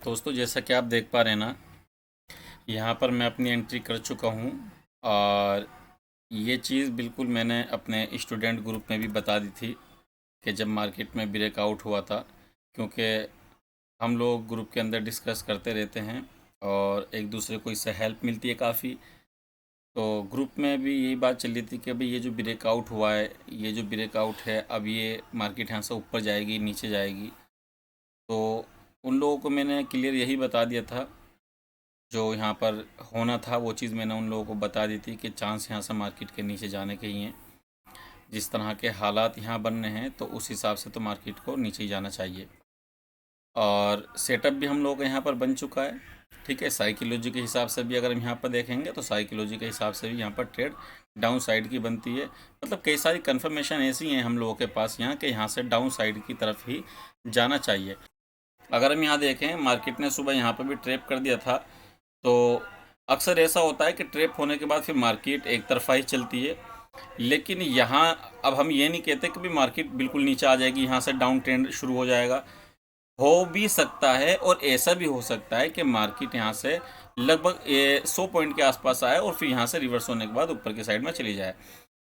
दोस्तों, जैसा कि आप देख पा रहे हैं ना, यहाँ पर मैं अपनी एंट्री कर चुका हूँ। और ये चीज़ बिल्कुल मैंने अपने स्टूडेंट ग्रुप में भी बता दी थी कि जब मार्केट में ब्रेकआउट हुआ था, क्योंकि हम लोग ग्रुप के अंदर डिस्कस करते रहते हैं और एक दूसरे को इससे हेल्प मिलती है काफ़ी। तो ग्रुप में भी यही बात चल रही थी कि भाई ये जो ब्रेकआउट हुआ है, ये जो ब्रेकआउट है, अब ये मार्केट यहाँ से ऊपर जाएगी नीचे जाएगी। तो उन लोगों को मैंने क्लियर यही बता दिया था, जो यहाँ पर होना था वो चीज़ मैंने उन लोगों को बता दी थी कि चांस यहाँ से मार्केट के नीचे जाने के ही हैं। जिस तरह के हालात यहाँ बन रहे हैं तो उस हिसाब से तो मार्केट को नीचे ही जाना चाहिए। और सेटअप भी हम लोगों का यहाँ पर बन चुका है। ठीक है, साइकोलॉजी के हिसाब से भी अगर हम यहाँ पर देखेंगे तो साइकोलॉजी के हिसाब से भी यहाँ पर ट्रेड डाउन साइड की बनती है। मतलब कई सारी कन्फर्मेशन ऐसी हैं हम लोगों के पास यहाँ कि यहाँ से डाउन साइड की तरफ ही जाना चाहिए। अगर हम यहाँ देखें, मार्केट ने सुबह यहाँ पर भी ट्रैप कर दिया था। तो अक्सर ऐसा होता है कि ट्रैप होने के बाद फिर मार्केट एक तरफा ही चलती है। लेकिन यहाँ अब हम ये नहीं कहते कि भी मार्केट बिल्कुल नीचे आ जाएगी, यहाँ से डाउन ट्रेंड शुरू हो जाएगा। हो भी सकता है और ऐसा भी हो सकता है कि मार्केट यहाँ से लगभग 100 पॉइंट के आसपास आए और फिर यहाँ से रिवर्स होने के बाद ऊपर की साइड में चली जाए।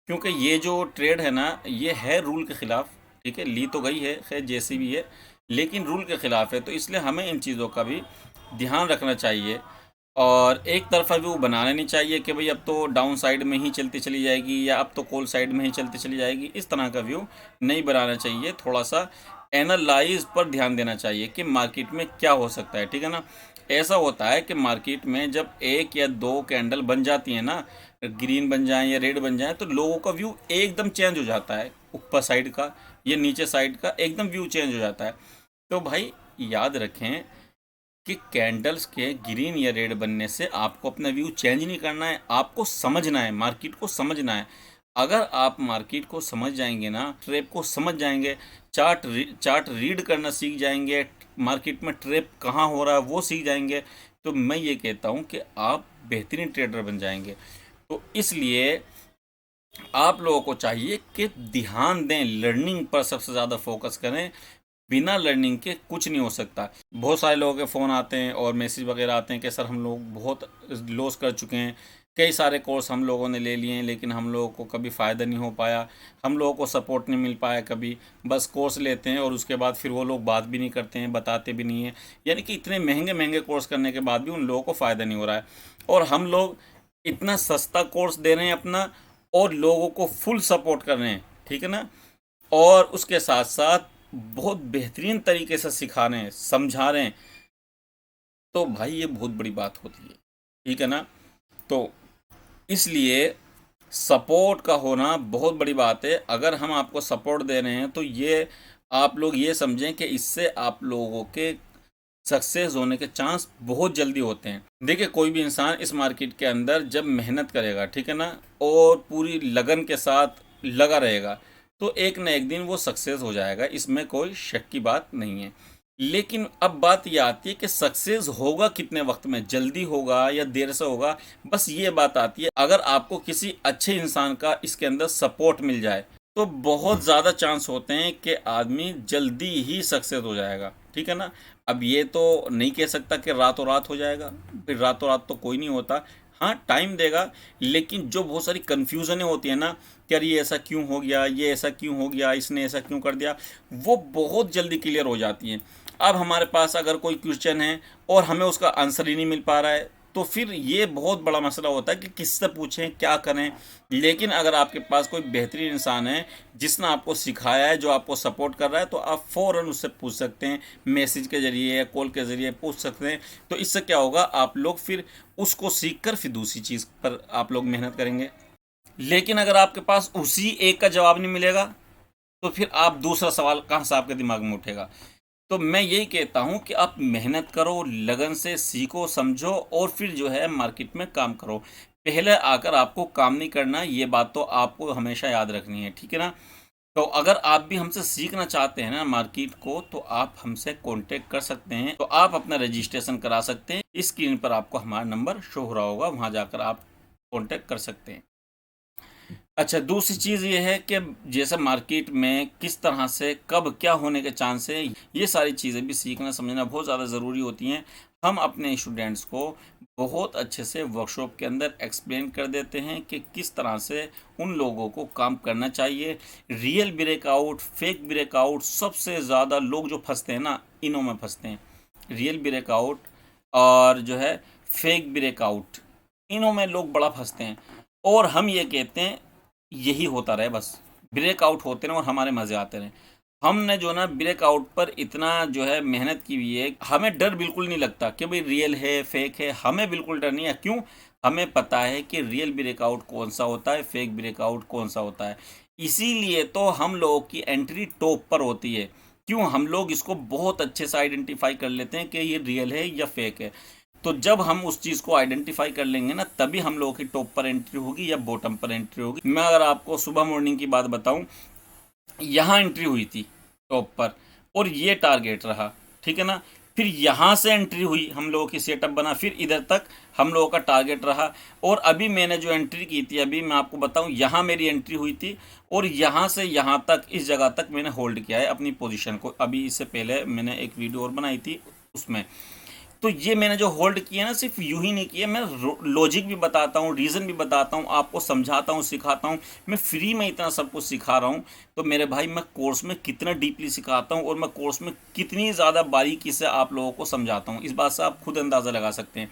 क्योंकि ये जो ट्रेड है ना, ये है रूल के ख़िलाफ़। ठीक है, ली तो गई है खैर जैसी भी है, लेकिन रूल के ख़िलाफ़ है। तो इसलिए हमें इन चीज़ों का भी ध्यान रखना चाहिए और एक तरफा व्यू बनाना नहीं चाहिए कि भाई अब तो डाउन साइड में ही चलती चली जाएगी या अब तो कॉल साइड में ही चलती चली जाएगी। इस तरह का व्यू नहीं बनाना चाहिए। थोड़ा सा एनालाइज पर ध्यान देना चाहिए कि मार्केट में क्या हो सकता है। ठीक है ना, ऐसा होता है कि मार्केट में जब एक या दो कैंडल बन जाती हैं ना, ग्रीन बन जाएं या रेड बन जाएं, तो लोगों का व्यू एकदम चेंज हो जाता है। ऊपर साइड का या नीचे साइड का एकदम व्यू चेंज हो जाता है। तो भाई याद रखें कि कैंडल्स के ग्रीन या रेड बनने से आपको अपना व्यू चेंज नहीं करना है, आपको समझना है, मार्केट को समझना है। अगर आप मार्केट को समझ जाएंगे ना, ट्रेप को समझ जाएंगे, चार्ट रीड करना सीख जाएंगे, मार्केट में ट्रेप कहाँ हो रहा है वो सीख जाएंगे, तो मैं ये कहता हूँ कि आप बेहतरीन ट्रेडर बन जाएंगे। तो इसलिए आप लोगों को चाहिए कि ध्यान दें, लर्निंग पर सबसे ज़्यादा फोकस करें। बिना लर्निंग के कुछ नहीं हो सकता। बहुत सारे लोगों के फ़ोन आते हैं और मैसेज वगैरह आते हैं कि सर हम लोग बहुत लॉस कर चुके हैं, कई सारे कोर्स हम लोगों ने ले लिए हैं लेकिन हम लोगों को कभी फ़ायदा नहीं हो पाया, हम लोगों को सपोर्ट नहीं मिल पाया कभी। बस कोर्स लेते हैं और उसके बाद फिर वो लोग बात भी नहीं करते हैं, बताते भी नहीं हैं। यानी कि इतने महंगे महंगे कोर्स करने के बाद भी उन लोगों को फ़ायदा नहीं हो रहा है। और हम लोग इतना सस्ता कोर्स दे रहे हैं अपना और लोगों को फुल सपोर्ट कर रहे हैं। ठीक है ना, और उसके साथ साथ बहुत बेहतरीन तरीके से सिखा रहे हैं, समझा रहे हैं। तो भाई ये बहुत बड़ी बात होती है। ठीक है ना, तो इसलिए सपोर्ट का होना बहुत बड़ी बात है। अगर हम आपको सपोर्ट दे रहे हैं तो ये आप लोग ये समझें कि इससे आप लोगों के सक्सेस होने के चांस बहुत जल्दी होते हैं। देखिए, कोई भी इंसान इस मार्केट के अंदर जब मेहनत करेगा, ठीक है ना, और पूरी लगन के साथ लगा रहेगा, तो एक न एक दिन वो सक्सेस हो जाएगा, इसमें कोई शक की बात नहीं है। लेकिन अब बात ये आती है कि सक्सेस होगा कितने वक्त में, जल्दी होगा या देर से होगा, बस ये बात आती है। अगर आपको किसी अच्छे इंसान का इसके अंदर सपोर्ट मिल जाए तो बहुत ज़्यादा चांस होते हैं कि आदमी जल्दी ही सक्सेस हो जाएगा। ठीक है ना, अब ये तो नहीं कह सकता कि रातों रात हो जाएगा, फिर रातों रात तो कोई नहीं होता। हाँ, टाइम देगा। लेकिन जो बहुत सारी कन्फ्यूज़नें होती है ना कि यार ये ऐसा क्यों हो गया, ये ऐसा क्यों हो गया, इसने ऐसा क्यों कर दिया, वो बहुत जल्दी क्लियर हो जाती हैं। अब हमारे पास अगर कोई क्वेश्चन है और हमें उसका आंसर ही नहीं मिल पा रहा है, तो फिर ये बहुत बड़ा मसला होता है कि किससे पूछें, क्या करें। लेकिन अगर आपके पास कोई बेहतरीन इंसान है जिसने आपको सिखाया है, जो आपको सपोर्ट कर रहा है, तो आप फ़ौरन उससे पूछ सकते हैं, मैसेज के ज़रिए या कॉल के ज़रिए पूछ सकते हैं। तो इससे क्या होगा, आप लोग फिर उसको सीख कर फिर दूसरी चीज़ पर आप लोग मेहनत करेंगे। लेकिन अगर आपके पास उसी एक का जवाब नहीं मिलेगा तो फिर आप दूसरा सवाल कहाँ से आपके दिमाग में उठेगा। तो मैं यही कहता हूँ कि आप मेहनत करो, लगन से सीखो, समझो और फिर जो है मार्केट में काम करो। पहले आकर आपको काम नहीं करना, ये बात तो आपको हमेशा याद रखनी है। ठीक है ना, तो अगर आप भी हमसे सीखना चाहते हैं ना मार्केट को, तो आप हमसे कांटेक्ट कर सकते हैं। तो आप अपना रजिस्ट्रेशन करा सकते हैं। इस स्क्रीन पर आपको हमारा नंबर शो हो रहा होगा, वहाँ जाकर आप कांटेक्ट कर सकते हैं। अच्छा, दूसरी चीज़ ये है कि जैसे मार्केट में किस तरह से कब क्या होने के चांस है, ये सारी चीज़ें भी सीखना समझना बहुत ज़्यादा ज़रूरी होती हैं। हम अपने स्टूडेंट्स को बहुत अच्छे से वर्कशॉप के अंदर एक्सप्लेन कर देते हैं कि किस तरह से उन लोगों को काम करना चाहिए। रियल ब्रेकआउट, फेक ब्रेकआउट, सबसे ज़्यादा लोग जो फंसते हैं ना, इनों में फंसते हैं। रियल ब्रेकआउट और जो है फेक ब्रेकआउट, इनों में लोग बड़ा फंसते हैं। और हम ये कहते हैं यही होता रहे, बस ब्रेकआउट होते रहे और हमारे मज़े आते रहे। हमने जो ना ब्रेकआउट पर इतना जो है मेहनत की हुई है, हमें डर बिल्कुल नहीं लगता कि भाई रियल है फेक है, हमें बिल्कुल डर नहीं है। क्यों? हमें पता है कि रियल ब्रेकआउट कौन सा होता है, फेक ब्रेकआउट कौन सा होता है। इसीलिए तो हम लोगों की एंट्री टॉप पर होती है। क्यों? हम लोग इसको बहुत अच्छे से आइडेंटिफाई कर लेते हैं कि ये रियल है या फेक है। तो जब हम उस चीज़ को आइडेंटिफाई कर लेंगे ना, तभी हम लोगों की टॉप पर एंट्री होगी या बॉटम पर एंट्री होगी। मैं अगर आपको सुबह मॉर्निंग की बात बताऊं, यहाँ एंट्री हुई थी टॉप पर और ये टारगेट रहा, ठीक है ना। फिर यहाँ से एंट्री हुई, हम लोगों की सेटअप बना, फिर इधर तक हम लोगों का टारगेट रहा। और अभी मैंने जो एंट्री की थी, अभी मैं आपको बताऊं, यहाँ मेरी एंट्री हुई थी और यहाँ से यहाँ तक, इस जगह तक मैंने होल्ड किया है अपनी पोजीशन को। अभी इससे पहले मैंने एक वीडियो और बनाई थी उसमें। तो ये मैंने जो होल्ड किया ना, सिर्फ यूं ही नहीं किया, मैं लॉजिक भी बताता हूँ, रीज़न भी बताता हूँ, आपको समझाता हूँ, सिखाता हूँ। मैं फ्री में इतना सब कुछ सिखा रहा हूँ। तो मेरे भाई, मैं कोर्स में कितना डीपली सिखाता हूँ और मैं कोर्स में कितनी ज़्यादा बारीकी से आप लोगों को समझाता हूँ, इस बात से आप खुद अंदाज़ा लगा सकते हैं।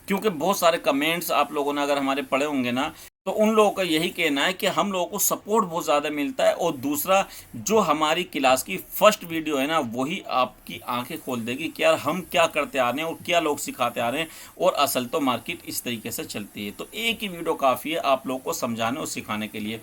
क्योंकि बहुत सारे कमेंट्स आप लोगों ने अगर हमारे पढ़े होंगे ना, तो उन लोगों का यही कहना है कि हम लोगों को सपोर्ट बहुत ज़्यादा मिलता है। और दूसरा, जो हमारी क्लास की फर्स्ट वीडियो है ना, वही आपकी आंखें खोल देगी कि यार हम क्या करते आ रहे हैं और क्या लोग सिखाते आ रहे हैं, और असल तो मार्केट इस तरीके से चलती है। तो एक ही वीडियो काफ़ी है आप लोगों को समझाने और सिखाने के लिए।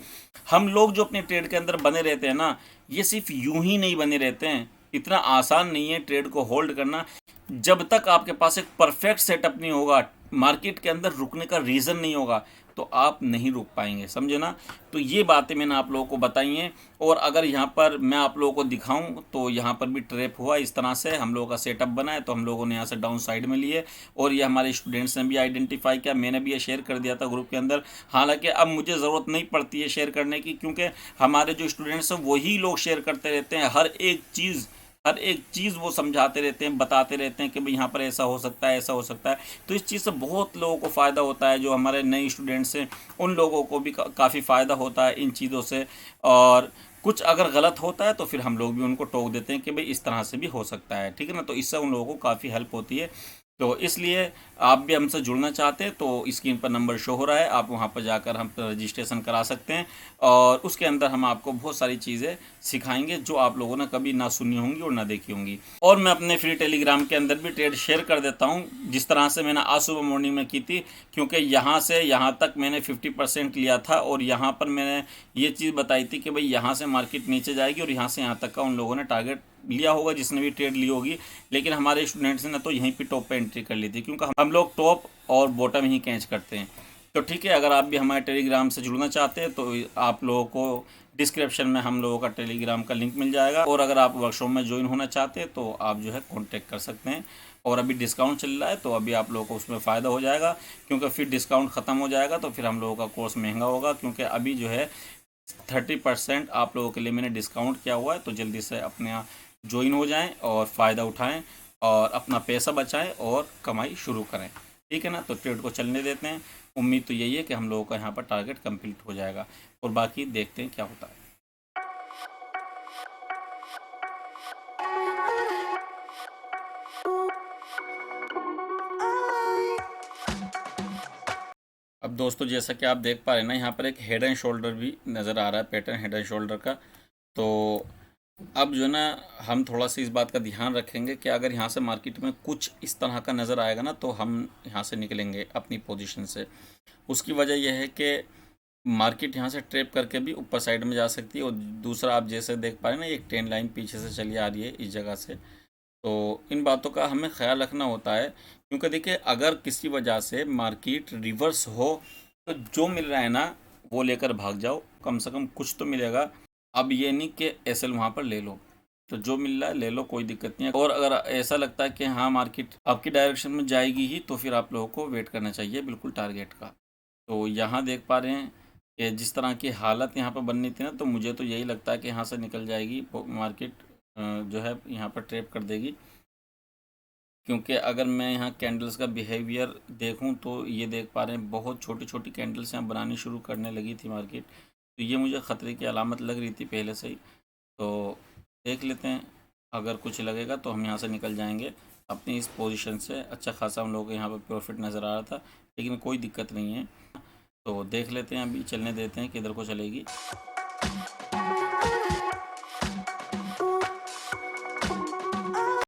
हम लोग जो अपने ट्रेड के अंदर बने रहते हैं ना, ये सिर्फ यूं ही नहीं बने रहते हैं। इतना आसान नहीं है ट्रेड को होल्ड करना। जब तक आपके पास एक परफेक्ट सेटअप नहीं होगा, मार्केट के अंदर रुकने का रीज़न नहीं होगा, तो आप नहीं रुक पाएंगे, समझे ना। तो ये बातें मैंने आप लोगों को बताई हैं। और अगर यहाँ पर मैं आप लोगों को दिखाऊं, तो यहाँ पर भी ट्रैप हुआ इस तरह से, हम लोगों का सेटअप बना है, तो हम लोगों ने यहाँ से डाउन साइड में लिए और ये हमारे स्टूडेंट्स ने भी आइडेंटिफाई किया। मैंने भी ये शेयर कर दिया था ग्रुप के अंदर। हालांकि अब मुझे ज़रूरत नहीं पड़ती है शेयर करने की, क्योंकि हमारे जो स्टूडेंट्स हैं वही लोग शेयर करते रहते हैं। हर एक चीज़ वो समझाते रहते हैं, बताते रहते हैं कि भाई यहाँ पर ऐसा हो सकता है, ऐसा हो सकता है। तो इस चीज़ से बहुत लोगों को फ़ायदा होता है। जो हमारे नए स्टूडेंट्स हैं, उन लोगों को भी काफ़ी फ़ायदा होता है इन चीज़ों से। और कुछ अगर गलत होता है तो फिर हम लोग भी उनको टोक देते हैं कि भाई इस तरह से भी हो सकता है, ठीक है ना। तो इससे उन लोगों को काफ़ी हेल्प होती है। तो इसलिए आप भी हमसे जुड़ना चाहते हैं तो स्क्रीन पर नंबर शो हो रहा है, आप वहां पर जाकर हम रजिस्ट्रेशन करा सकते हैं। और उसके अंदर हम आपको बहुत सारी चीज़ें सिखाएंगे जो आप लोगों ने कभी ना सुनी होंगी और ना देखी होंगी। और मैं अपने फ्री टेलीग्राम के अंदर भी ट्रेड शेयर कर देता हूं, जिस तरह से मैंने आज सुबह मॉर्निंग में की थी। क्योंकि यहाँ से यहाँ तक मैंने 50% लिया था और यहाँ पर मैंने ये चीज़ बताई थी कि भाई यहाँ से मार्केट नीचे जाएगी और यहाँ से यहाँ तक का उन लोगों ने टारगेट लिया होगा जिसने भी ट्रेड ली होगी। लेकिन हमारे स्टूडेंट्स ने तो यहीं पे टॉप पे एंट्री कर ली थी, क्योंकि हम लोग टॉप और बॉटम ही कैच करते हैं। तो ठीक है, अगर आप भी हमारे टेलीग्राम से जुड़ना चाहते हैं तो आप लोगों को डिस्क्रिप्शन में हम लोगों का टेलीग्राम का लिंक मिल जाएगा। और अगर आप वर्कशॉप में ज्वाइन होना चाहते हैं तो आप जो है कॉन्टेक्ट कर सकते हैं। और अभी डिस्काउंट चल रहा है तो अभी आप लोगों को उसमें फ़ायदा हो जाएगा, क्योंकि फिर डिस्काउंट ख़त्म हो जाएगा तो फिर हम लोगों का कोर्स महंगा होगा। क्योंकि अभी जो है 30% आप लोगों के लिए मैंने डिस्काउंट किया हुआ है। तो जल्दी से अपने यहाँ ज्वाइन हो जाएं और फ़ायदा उठाएं और अपना पैसा बचाएं और कमाई शुरू करें, ठीक है ना। तो ट्रेड को चलने देते हैं। उम्मीद तो यही है कि हम लोगों का यहाँ पर टारगेट कंप्लीट हो जाएगा और बाकी देखते हैं क्या होता है। अब दोस्तों, जैसा कि आप देख पा रहे हैं ना, यहाँ पर एक हेड एंड शोल्डर भी नज़र आ रहा है, पैटर्न हेड एंड शोल्डर का। तो अब जो ना, हम थोड़ा सा इस बात का ध्यान रखेंगे कि अगर यहाँ से मार्केट में कुछ इस तरह का नज़र आएगा ना, तो हम यहाँ से निकलेंगे अपनी पोजीशन से। उसकी वजह यह है कि मार्केट यहाँ से ट्रैप करके भी ऊपर साइड में जा सकती है। और दूसरा, आप जैसे देख पा रहे हैं ना, एक ट्रेंड लाइन पीछे से चली आ रही है इस जगह से। तो इन बातों का हमें ख्याल रखना होता है, क्योंकि देखिए, अगर किसी वजह से मार्केट रिवर्स हो तो जो मिल रहा है ना वो लेकर भाग जाओ, कम से कम कुछ तो मिलेगा। अब ये नहीं कि एसएल वहाँ पर ले लो, तो जो मिल रहा है ले लो, कोई दिक्कत नहीं है। और अगर ऐसा लगता है कि हाँ मार्केट आपकी डायरेक्शन में जाएगी ही, तो फिर आप लोगों को वेट करना चाहिए बिल्कुल टारगेट का। तो यहाँ देख पा रहे हैं कि जिस तरह की हालत यहाँ पर बननी थी ना, तो मुझे तो यही लगता है कि यहाँ से निकल जाएगी मार्केट, जो है यहाँ पर ट्रैप कर देगी। क्योंकि अगर मैं यहाँ कैंडल्स का बिहेवियर देखूँ तो ये देख पा रहे हैं बहुत छोटी छोटी कैंडल्स यहाँ बनानी शुरू करने लगी थी मार्केट। तो ये मुझे ख़तरे की अलामत लग रही थी पहले से ही। तो देख लेते हैं, अगर कुछ लगेगा तो हम यहाँ से निकल जाएंगे अपनी इस पोजीशन से। अच्छा खासा हम लोगों को यहाँ पर प्रॉफिट नज़र आ रहा था, लेकिन कोई दिक्कत नहीं है। तो देख लेते हैं, अभी चलने देते हैं किधर को चलेगी।